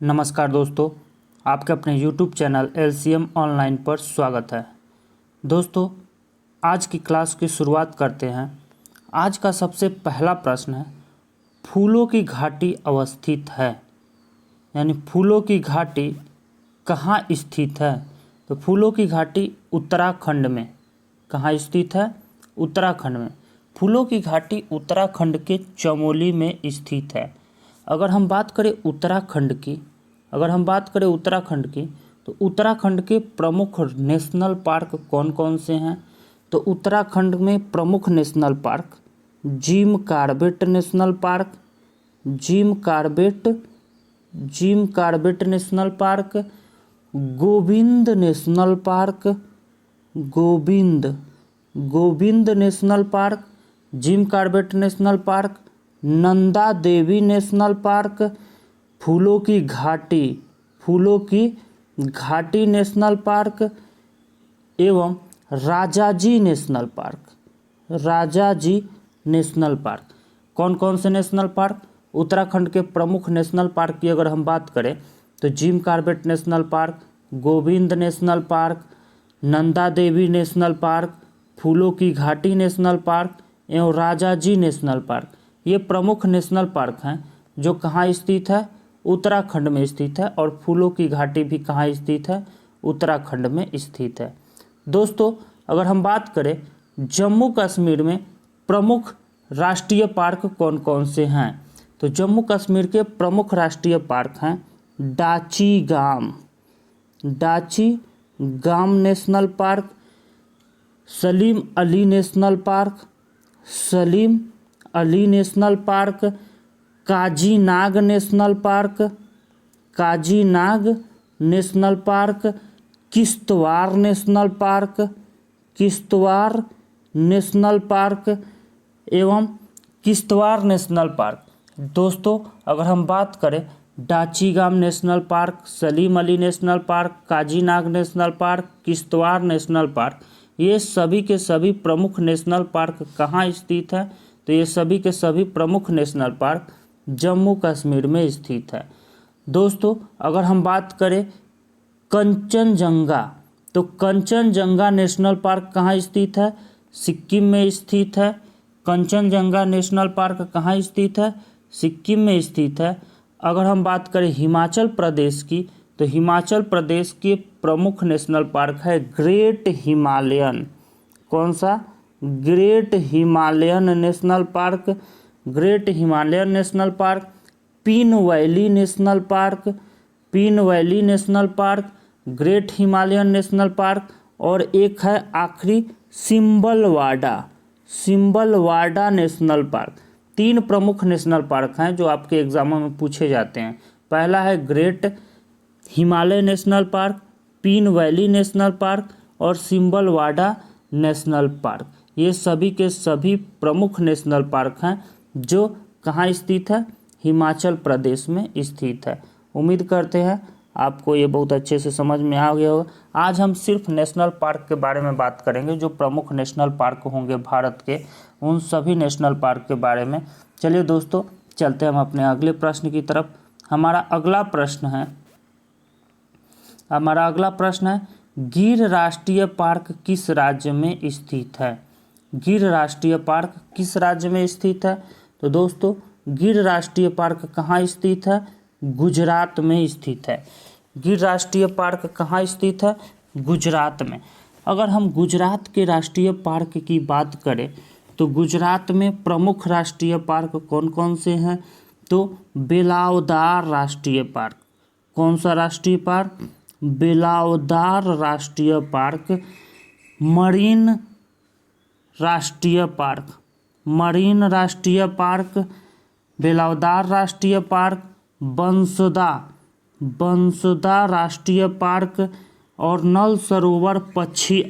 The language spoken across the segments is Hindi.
नमस्कार दोस्तों, आपके अपने YouTube चैनल LCM ऑनलाइन पर स्वागत है। दोस्तों, आज की क्लास की शुरुआत करते हैं। आज का सबसे पहला प्रश्न है, फूलों की घाटी अवस्थित है, यानी फूलों की घाटी कहाँ स्थित है? तो फूलों की घाटी उत्तराखंड में। कहाँ स्थित है? उत्तराखंड में। फूलों की घाटी उत्तराखंड के चमोली में स्थित है। अगर हम बात करें उत्तराखंड की तो उत्तराखंड के प्रमुख नेशनल पार्क कौन कौन से हैं? तो उत्तराखंड में प्रमुख national park Jim Corbett national park, Jim Corbett national park, Govind national park, Govind national park, Jim Corbett national park, Nanda Devi national park, फूलों की घाटी नेशनल पार्क एवं राजाजी नेशनल पार्क। कौन कौन से नेशनल पार्क? उत्तराखंड के प्रमुख नेशनल पार्क की अगर हम बात करें तो Jim Corbett national park, Govind national park, Nanda Devi national park, फूलों की घाटी नेशनल पार्क एवं राजाजी नेशनल पार्क। ये प्रमुख नेशनल पार्क हैं जो कहाँ स्थित है? उत्तराखंड में स्थित है। और फूलों की घाटी भी कहाँ स्थित है? उत्तराखंड में स्थित है। दोस्तों, अगर हम बात करें जम्मू कश्मीर में प्रमुख राष्ट्रीय पार्क कौन कौन से हैं, तो जम्मू कश्मीर के प्रमुख राष्ट्रीय पार्क हैं डाची गाम national park, Salim Ali national park, Kazinag national park, Kishtwar national park एवं किश्तवाड़ नेशनल पार्क। दोस्तों, अगर हम बात करें Dachigam national park, Salim Ali national park, Kazinag national park, Kishtwar national park, ये सभी के सभी प्रमुख नेशनल पार्क कहाँ स्थित है? तो ये सभी के सभी प्रमुख नेशनल पार्क जम्मू कश्मीर में स्थित है। दोस्तों, अगर हम बात करें कंचनजंगा, तो कंचनजंगा नेशनल पार्क कहाँ स्थित है? सिक्किम में स्थित है। कंचनजंगा नेशनल पार्क कहाँ स्थित है? सिक्किम में स्थित है। अगर हम बात करें हिमाचल प्रदेश की, तो हिमाचल प्रदेश के प्रमुख नेशनल पार्क है ग्रेट हिमालयन। कौन सा? Great Himalayan national park, Pin valley national park, great Himalayan national park, और एक है आखिरी सिम्बलवाडा नेशनल पार्क। 3 प्रमुख नेशनल पार्क हैं जो आपके एग्जामों में पूछे जाते हैं। पहला है great Himalaya national park, Pin valley national park और सिम्बलवाडा नेशनल पार्क। ये सभी के सभी प्रमुख नेशनल पार्क हैं जो कहाँ स्थित है? हिमाचल प्रदेश में स्थित है। उम्मीद करते हैं आपको ये बहुत अच्छे से समझ में आ गया होगा। आज हम सिर्फ नेशनल पार्क के बारे में बात करेंगे, जो प्रमुख नेशनल पार्क होंगे भारत के, उन सभी नेशनल पार्क के बारे में। चलिए दोस्तों, चलते हैं हम अपने अगले प्रश्न की तरफ। हमारा अगला प्रश्न है गिर राष्ट्रीय पार्क किस राज्य में स्थित है? गिर राष्ट्रीय पार्क किस राज्य में स्थित है? तो दोस्तों, गिर राष्ट्रीय पार्क कहाँ स्थित है? गुजरात में स्थित है। गिर राष्ट्रीय पार्क कहाँ स्थित है? गुजरात में। अगर हम गुजरात के राष्ट्रीय पार्क की बात करें तो गुजरात में प्रमुख राष्ट्रीय पार्क कौन कौन से हैं? तो बेलावदार राष्ट्रीय पार्क। कौन सा राष्ट्रीय पार्क? बेलावदार राष्ट्रीय पार्क, मरीन राष्ट्रीय पार्क, बेलावदार राष्ट्रीय पार्क, बंसदा राष्ट्रीय पार्क और नल सरोवर पक्षी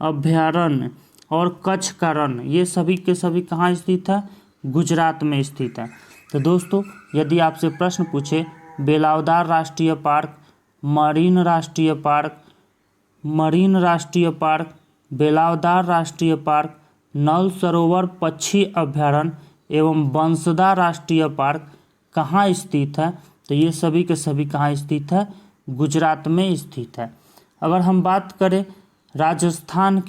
अभयारण्य और कच्छ का रण, ये सभी के सभी कहाँ स्थित है? गुजरात में स्थित है। तो दोस्तों, यदि आपसे प्रश्न पूछे बेलावदार राष्ट्रीय पार्क, मरीन राष्ट्रीय पार्क, बेलावदार राष्ट्रीय पार्क, नल सरोवर पक्षी अभयारण्य, एवं बंसदा राष्ट्रीय पार्क कहाँ स्थित है? तो ये सभी के सभी कहाँ स्थित है? गुजरात में स्थित है। अगर हम बात करें राजस्थान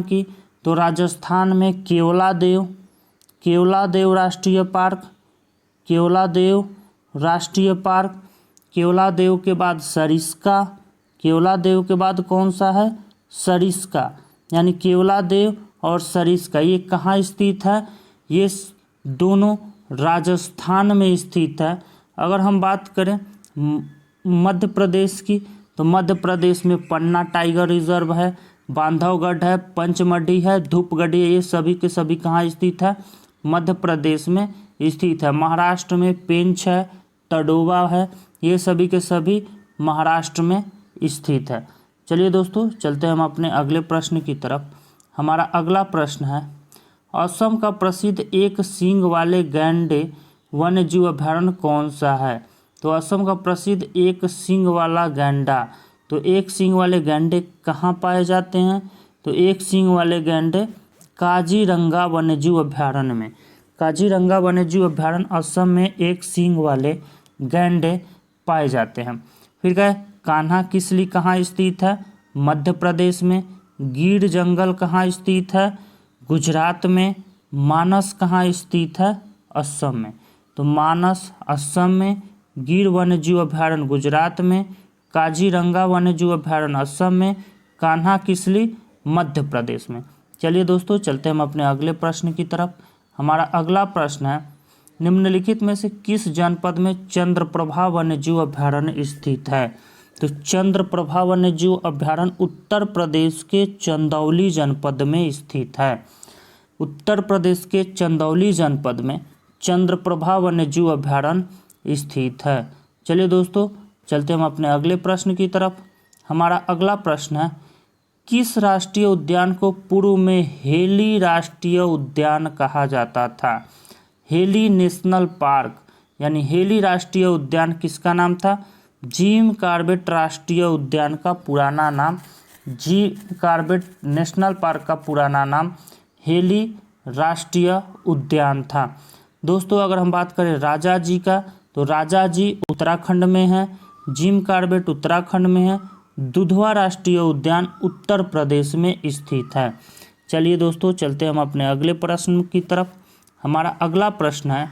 की तो राजस्थान में केवलादेव राष्ट्रीय पार्क, केवलादेव के बाद सरिस्का, केवलादेव के बाद कौन सा है? सरिस्का, यानी केवलादेव और सरिस्का ये कहाँ स्थित है? ये दोनों राजस्थान में स्थित है। अगर हम बात करें मध्य प्रदेश की तो मध्य प्रदेश में पन्ना टाइगर रिजर्व है, बांधवगढ़ है, पंचमढ़ी है, धूपगढ़ी है, ये सभी के सभी कहाँ स्थित है? मध्य प्रदेश में स्थित है। महाराष्ट्र में पेंच है, तडोबा है, ये सभी के सभी महाराष्ट्र में स्थित है। चलिए दोस्तों चलते हैं हम अपने अगले प्रश्न की तरफ। हमारा अगला प्रश्न है, असम का प्रसिद्ध एक सींग वाले गैंडे वन्यजीव अभयारण्य कौन सा है? तो असम का प्रसिद्ध एक सींग वाला गैंडा, तो एक सींग वाले गैंडे कहाँ पाए जाते हैं? तो एक सींग वाले गैंडे काजीरंगा वन्यजीव अभयारण्य में, काजीरंगा वन्यजीव अभयारण्य असम में एक सींग वाले गैंडे पाए जाते हैं। फिर कहे कान्हा किसली कहाँ स्थित है? मध्य प्रदेश में। गिर जंगल कहाँ स्थित है? गुजरात में। मानस कहाँ स्थित है? असम में। तो मानस असम में, गिर वन्यजीव अभयारण्य गुजरात में, काजीरंगा वन्यजीव अभयारण्य असम में, कान्हा किसली मध्य प्रदेश में। चलिए दोस्तों चलते हैं हम अपने अगले प्रश्न की तरफ। हमारा अगला प्रश्न है, निम्नलिखित में से किस जनपद में चंद्रप्रभा वन्यजीव अभयारण्य स्थित है? तो चंद्रप्रभा वन्यजीव अभयारण्य उत्तर प्रदेश के चंदौली जनपद में स्थित है। उत्तर प्रदेश के चंदौली जनपद में चंद्रप्रभा वन्यजीव अभयारण्य स्थित है। चलिए दोस्तों चलते हम अपने अगले प्रश्न की तरफ। हमारा अगला प्रश्न है, किस राष्ट्रीय उद्यान को पूर्व में हेली राष्ट्रीय उद्यान कहा जाता था? हेली नेशनल पार्क, यानी हेली राष्ट्रीय उद्यान किसका नाम था? जिम कॉर्बेट राष्ट्रीय उद्यान का पुराना नाम, जिम कॉर्बेट नेशनल पार्क का पुराना नाम हेली राष्ट्रीय उद्यान था। दोस्तों अगर हम बात करें राजा जी का, तो राजा जी उत्तराखंड में है, जिम कॉर्बेट उत्तराखंड में है, दुधवा राष्ट्रीय उद्यान उत्तर प्रदेश में स्थित है। चलिए दोस्तों चलते हम अपने अगले प्रश्न की तरफ। हमारा अगला प्रश्न है,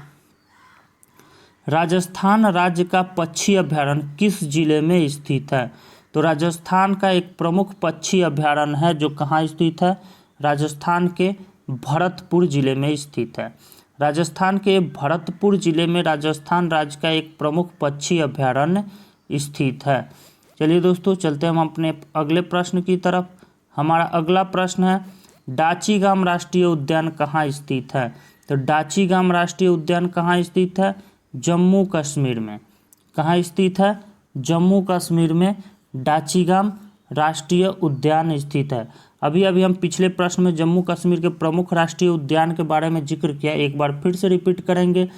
राजस्थान राज्य का पक्षी अभयारण्य किस जिले में स्थित है? तो राजस्थान का एक प्रमुख पक्षी अभयारण्य है जो कहाँ स्थित है? राजस्थान के भरतपुर जिले में स्थित है। राजस्थान के भरतपुर जिले में राजस्थान राज्य का एक प्रमुख पक्षी अभयारण्य स्थित है। चलिए दोस्तों चलते हम अपने अगले प्रश्न की तरफ। हमारा अगला प्रश्न है, डाचीगाम राष्ट्रीय उद्यान कहाँ स्थित है? तो डाचीगाम राष्ट्रीय उद्यान कहाँ स्थित है? जम्मू कश्मीर में। कहाँ स्थित है? जम्मू कश्मीर में डाचीगाम राष्ट्रीय उद्यान स्थित है। अभी हम पिछले प्रश्न में जम्मू कश्मीर के प्रमुख राष्ट्रीय उद्यान के बारे में जिक्र किया, एक बार फिर से रिपीट करेंगे।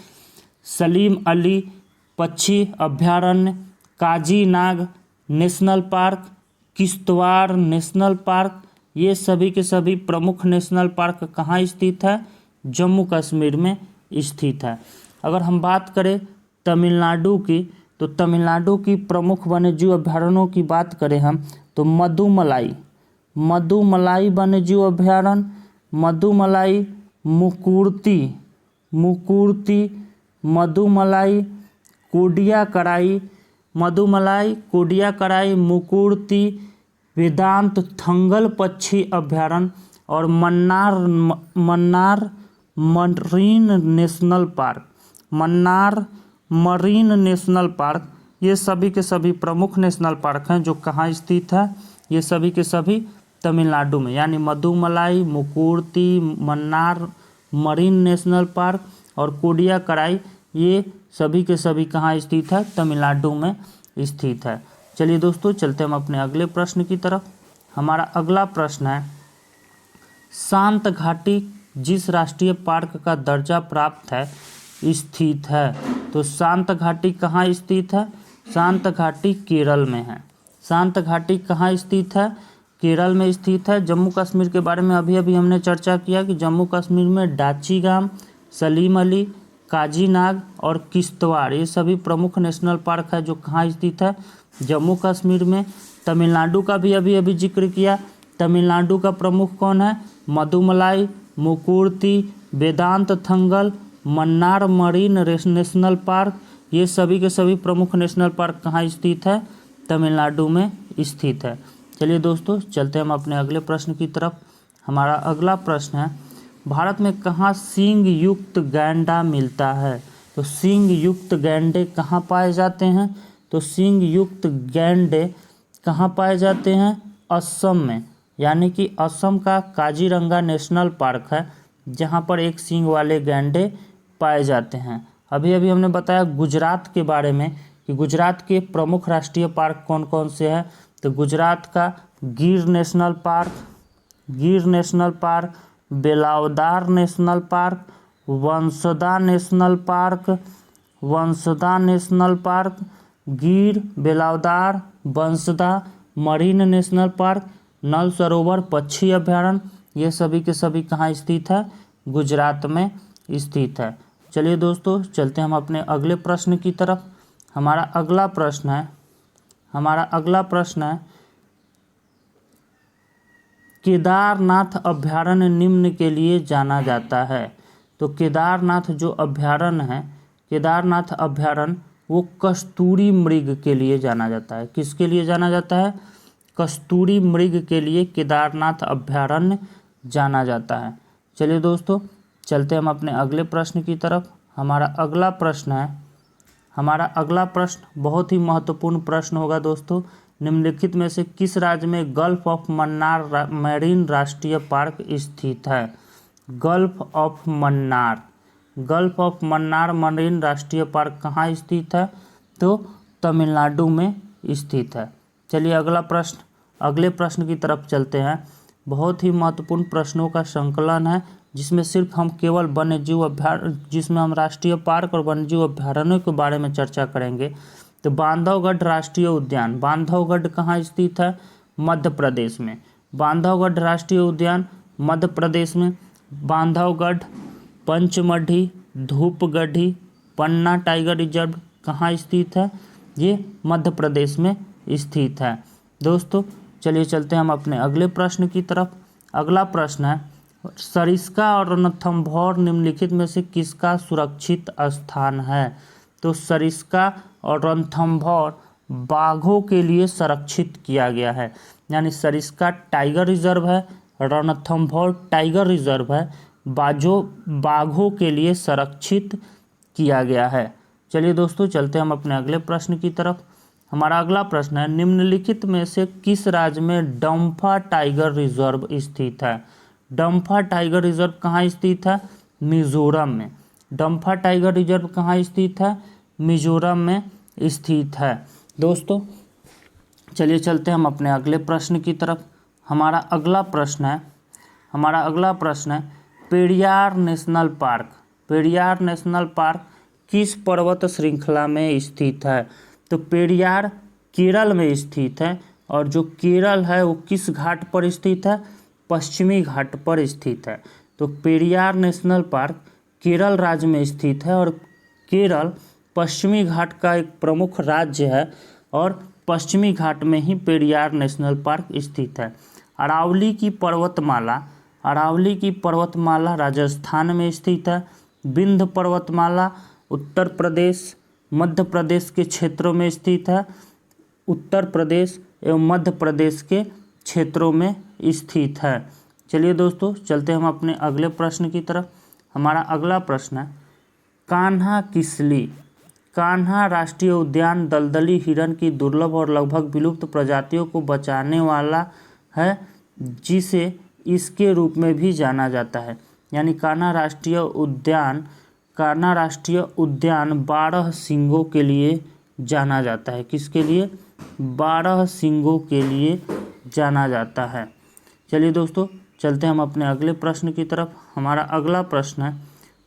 सलीम अली पक्षी अभयारण्य, Kazinag national park, Kishtwar national park, ये सभी के सभी प्रमुख नेशनल पार्क कहाँ स्थित है? जम्मू कश्मीर में स्थित है। अगर हम बात करें तमिलनाडु की, तो तमिलनाडु की प्रमुख वन्यजीव अभयारण्यों की बात करें हम, तो मदुमलाई वन्यजीव अभयारण्य, मदुमलाई, मुकुर्ती, मदुमलाई, कोडियाकराई, मुकुर्ती, वेदांत थंगल पक्षी अभयारण्य और मन्नार मरीन नेशनल पार्क, ये सभी के सभी प्रमुख नेशनल पार्क हैं जो कहाँ स्थित है? ये सभी के सभी तमिलनाडु में, यानी Mudumalai, Mukurthi, Mannar marine national park और कोडियाकराई, ये सभी के सभी कहाँ स्थित है? तमिलनाडु में स्थित है। चलिए दोस्तों चलते हम अपने अगले प्रश्न की तरफ। हमारा अगला प्रश्न है, शांत घाटी जिस राष्ट्रीय पार्क का दर्जा प्राप्त है स्थित है? तो शांत घाटी कहाँ स्थित है? शांत घाटी केरल में है। शांत घाटी कहाँ स्थित है? केरल में स्थित है। जम्मू कश्मीर के बारे में अभी अभी हमने चर्चा किया कि जम्मू कश्मीर में डाचीगाम, सलीम अली, काजीनाग और किश्तवाड़ ये सभी प्रमुख नेशनल पार्क है जो कहाँ स्थित है, जम्मू कश्मीर में। तमिलनाडु का भी अभी अभी जिक्र किया। तमिलनाडु का प्रमुख कौन है, मदुमलाई, मुकुर्ती, वेदांत Thangal, Mannar marine national park, ये सभी के सभी प्रमुख नेशनल पार्क कहाँ स्थित है, तमिलनाडु में स्थित है। चलिए दोस्तों चलते हम अपने अगले प्रश्न की तरफ। हमारा अगला प्रश्न है, भारत में कहाँ सींग युक्त गैंडा मिलता है। तो सींग युक्त गैंडे कहाँ पाए जाते हैं, तो सींग युक्त गैंडे कहाँ पाए जाते हैं, असम में, यानी कि असम का काजीरंगा नेशनल पार्क है जहाँ पर एक सींग वाले गैंडे पाए जाते हैं। अभी अभी हमने बताया गुजरात के बारे में कि गुजरात के प्रमुख राष्ट्रीय पार्क कौन कौन से हैं, तो गुजरात का Gir national park, Velavadar national park, Vansda national park, Gir, Velavadar, Vansda, marine national park, Nal Sarovar पक्षी अभ्यारण्य, ये सभी के सभी कहाँ स्थित है, गुजरात में स्थित है। चलिए दोस्तों चलते हम अपने अगले प्रश्न की तरफ। हमारा अगला प्रश्न है केदारनाथ अभ्यारण्य निम्न के लिए जाना जाता है। तो केदारनाथ जो अभ्यारण्य है, केदारनाथ अभ्यारण्य वो कस्तूरी मृग के लिए जाना जाता है। किसके लिए जाना जाता है, कस्तूरी मृग के लिए केदारनाथ अभ्यारण्य जाना जाता है। चलिए दोस्तों चलते हम अपने अगले प्रश्न की तरफ। हमारा अगला प्रश्न बहुत ही महत्वपूर्ण प्रश्न होगा दोस्तों। निम्नलिखित में से किस राज्य में गल्फ ऑफ मन्नार मैरीन राष्ट्रीय पार्क स्थित है। गल्फ ऑफ मन्नार मरीन राष्ट्रीय पार्क कहाँ स्थित है, तो तमिलनाडु में स्थित है। चलिए अगले प्रश्न की तरफ चलते हैं। बहुत ही महत्वपूर्ण प्रश्नों का संकलन है जिसमें सिर्फ हम केवल वन्यजीव अभ्यारण्य, जिसमें हम राष्ट्रीय पार्क और वन्यजीव अभ्यारण्यों के बारे में चर्चा करेंगे। तो बांधवगढ़ राष्ट्रीय उद्यान, बांधवगढ़ कहाँ स्थित है, मध्य प्रदेश में। बांधवगढ़ राष्ट्रीय उद्यान मध्य प्रदेश में। बांधवगढ़, पंचमढ़ी, धूपगढ़ी, पन्ना टाइगर रिजर्व कहाँ स्थित है, ये मध्य प्रदेश में स्थित है। दोस्तों चलिए चलते हैं हम अपने अगले प्रश्न की तरफ। अगला प्रश्न है, सरिस्का और रणथंभौर निम्नलिखित में से किसका सुरक्षित स्थान है। तो सरिस्का और रणथंभौर बाघों के लिए संरक्षित किया गया है, यानी सरिस्का टाइगर रिजर्व है, रणथंभौर टाइगर रिजर्व है, बाघों के लिए संरक्षित किया गया है। चलिए दोस्तों चलते हम अपने अगले प्रश्न की तरफ। हमारा अगला प्रश्न है, निम्नलिखित में से किस राज्य में डम्फा टाइगर रिजर्व स्थित है। डम्फा टाइगर रिजर्व कहाँ स्थित है, मिजोरम में। डम्फा टाइगर रिजर्व कहाँ स्थित है, मिजोरम में स्थित है। दोस्तों चलिए चलते हम अपने अगले प्रश्न की तरफ। हमारा अगला प्रश्न है पेरियार नेशनल पार्क किस पर्वत श्रृंखला में स्थित है। तो पेरियार केरल में स्थित है, और जो केरल है वो किस घाट पर स्थित है, पश्चिमी घाट पर स्थित है। तो पेरियार नेशनल पार्क केरल राज्य में स्थित है, और केरल पश्चिमी घाट का एक प्रमुख राज्य है, और पश्चिमी घाट में ही पेरियार नेशनल पार्क स्थित है। अरावली की पर्वतमाला राजस्थान में स्थित है। विंध्य पर्वतमाला उत्तर प्रदेश, मध्य प्रदेश के क्षेत्रों में स्थित है। उत्तर प्रदेश एवं मध्य प्रदेश के क्षेत्रों में स्थित है। चलिए दोस्तों चलते हम अपने अगले प्रश्न की तरफ। हमारा अगला प्रश्न है, कान्हा राष्ट्रीय उद्यान दलदली हिरण की दुर्लभ और लगभग विलुप्त प्रजातियों को बचाने वाला है, जिसे इसके रूप में भी जाना जाता है। यानी कान्हा राष्ट्रीय उद्यान 12 सींगों के लिए जाना जाता है। किसके लिए, 12 सींगों के लिए जाना जाता है। चलिए दोस्तों चलते हम अपने अगले प्रश्न की तरफ। हमारा अगला प्रश्न है,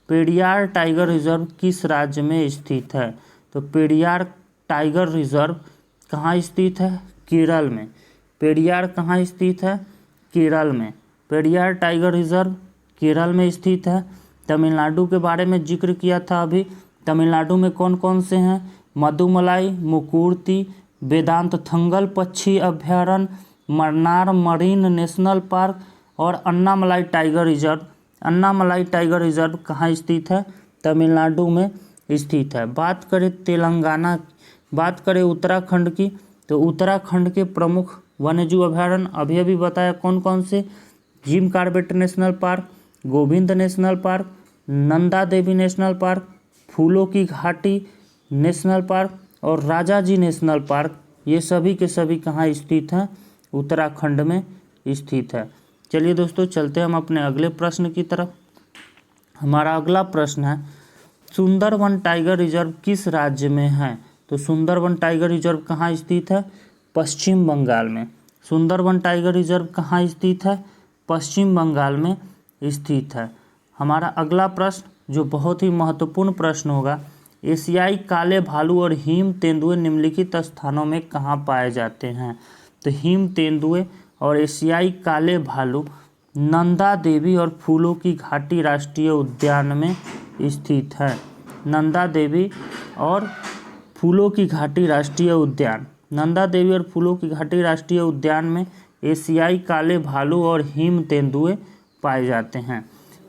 पेरियार टाइगर रिजर्व किस राज्य में स्थित है। तो पेरियार टाइगर रिजर्व कहाँ स्थित है, केरल में। पेरियार कहाँ स्थित है? केरल में। पेरियार टाइगर रिजर्व केरल में स्थित है। तमिलनाडु के बारे में जिक्र किया था अभी। तमिलनाडु में कौन कौन से हैं? मदुमलाई, मुकुर्ती, वेदांतथंगल पक्षी अभयारण्य, मन्नार मरीन नेशनल पार्क और Annamalai tiger reserve. Annamalai tiger reserve कहाँ स्थित है? तमिलनाडु में स्थित है। बात करें तेलंगाना, बात करें उत्तराखंड की, तो उत्तराखंड के प्रमुख वन्यजीव अभयारण्य अभी बताया कौन कौन से? Jim Corbett national park, Govind national park, Nanda Devi national park, फूलों की घाटी नेशनल पार्क और राजाजी नेशनल पार्क। ये सभी के सभी कहाँ स्थित हैं? उत्तराखंड में स्थित है। चलिए दोस्तों, चलते हैं हम अपने अगले प्रश्न की तरफ। हमारा अगला प्रश्न है, सुंदरवन टाइगर रिजर्व किस राज्य में है? तो सुंदरवन टाइगर रिजर्व कहाँ स्थित है? पश्चिम बंगाल में। सुंदरवन टाइगर रिजर्व कहाँ स्थित है? पश्चिम बंगाल में स्थित है। हमारा अगला प्रश्न जो बहुत ही महत्वपूर्ण प्रश्न होगा, एशियाई काले भालू और हिम तेंदुए निम्नलिखित स्थानों में कहाँ पाए जाते हैं? तो हिम तेंदुए और एशियाई काले भालू नंदा देवी और फूलों की घाटी राष्ट्रीय उद्यान में स्थित है। नंदा देवी और फूलों की घाटी राष्ट्रीय उद्यान, नंदा देवी और फूलों की घाटी राष्ट्रीय उद्यान में एशियाई काले भालू और हिम तेंदुए पाए जाते हैं।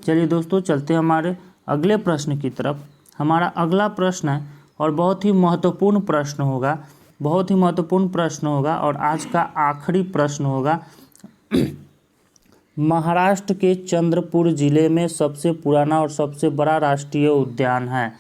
चलिए दोस्तों, चलते हैं हमारे अगले प्रश्न की तरफ। हमारा अगला प्रश्न है और बहुत ही महत्वपूर्ण प्रश्न होगा, बहुत ही महत्वपूर्ण प्रश्न होगा और आज का आखिरी प्रश्न होगा। महाराष्ट्र के चंद्रपुर जिले में सबसे पुराना और सबसे बड़ा राष्ट्रीय उद्यान है।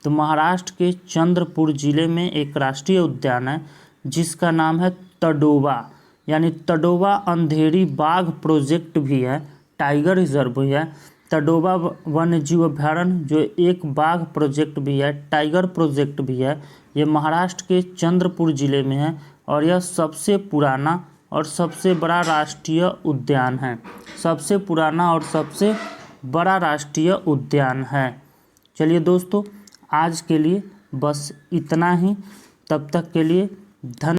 तो महाराष्ट्र के चंद्रपुर जिले में एक राष्ट्रीय उद्यान है जिसका नाम है तडोबा, यानी तडोबा अंधेरी बाघ प्रोजेक्ट भी है, टाइगर रिजर्व भी है। तडोबा वन्यजीव अभयारण्य जो एक बाघ प्रोजेक्ट भी है, टाइगर प्रोजेक्ट भी है, ये महाराष्ट्र के चंद्रपुर जिले में है और यह सबसे पुराना और सबसे बड़ा राष्ट्रीय उद्यान है। सबसे पुराना और सबसे बड़ा राष्ट्रीय उद्यान है। चलिए दोस्तों, आज के लिए बस इतना ही। तब तक के लिए धन्यवाद।